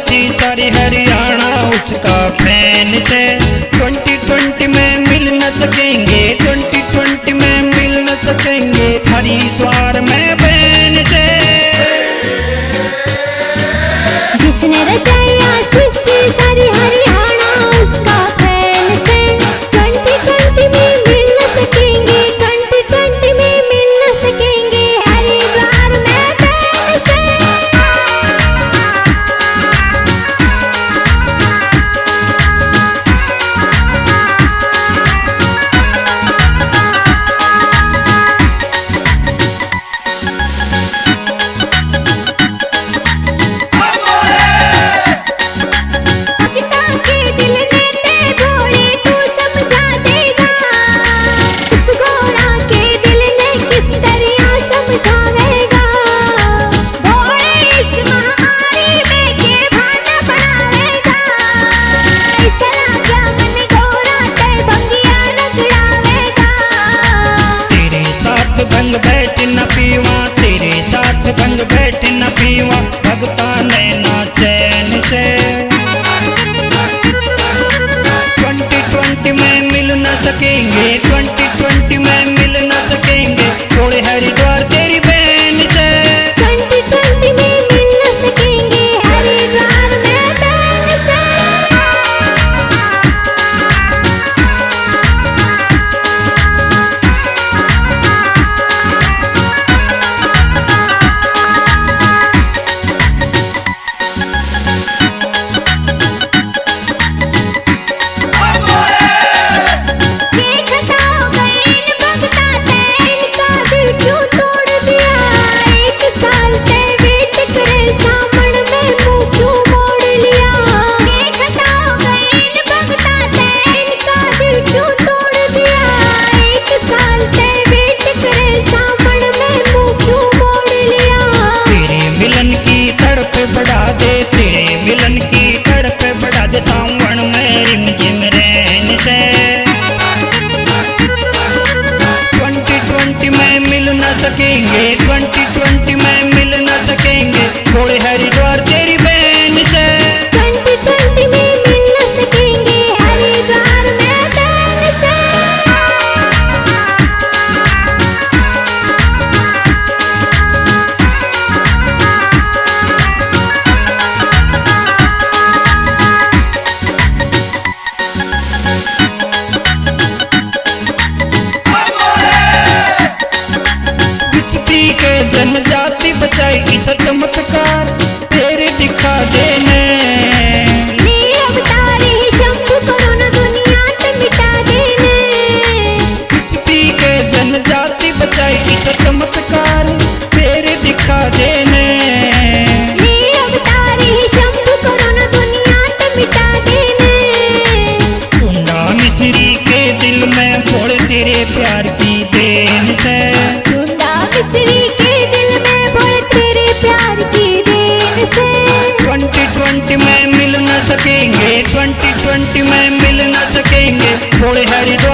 थी सारी हरियाणा उसका फैन से। 2020 में मिल न सकेंगे, 2020 में मिल न सकेंगे हरिद्वार में बैन से। जिसने रचाया सृष्टि सारी हरियाणा उसका फैन से। 2020 में मिल न सकेंगे, 2020 में मिल न सकेंगे हरिद्वार में बैन से। भंग बैठ न पीवा भगता नैना चैन से। 2020 में मिल न सकेंगे, 2020 में मिल न सकेंगे थोड़े हरिद्वार तेरी बहन से। 2020 में मिल न सकेंगे हरिद्वार में बैन से। सावन में रिमझिम रैन से। 2020 में मिल न सकेंगे, 2020 में मिल न सकेंगे थोड़े हरिद्वार तेरी बहन से। 2020 में मिल न सकेंगे हरिद्वार में बैन से। जनजाति बचाएगी तो चमत्कार तेरे दिखा देने। ले अवतारे शंभु कोरोना दुनिया से मिटा देने। पी के जनजाति बचाएगी तो चमत्कार तेरे दिखा देने। ले अवतारे शंभु कोरोना दुनिया से मिटा देने। सुंदा मिस्री के दिल में भोले तेरे प्यार की देन से। सुंदा मिस्री के दिल में भोले तेरे प्यार की देन से। 2020 में मिल न सकेंगे, 2020 में मिल न सकेंगे थोड़े हरिद्वार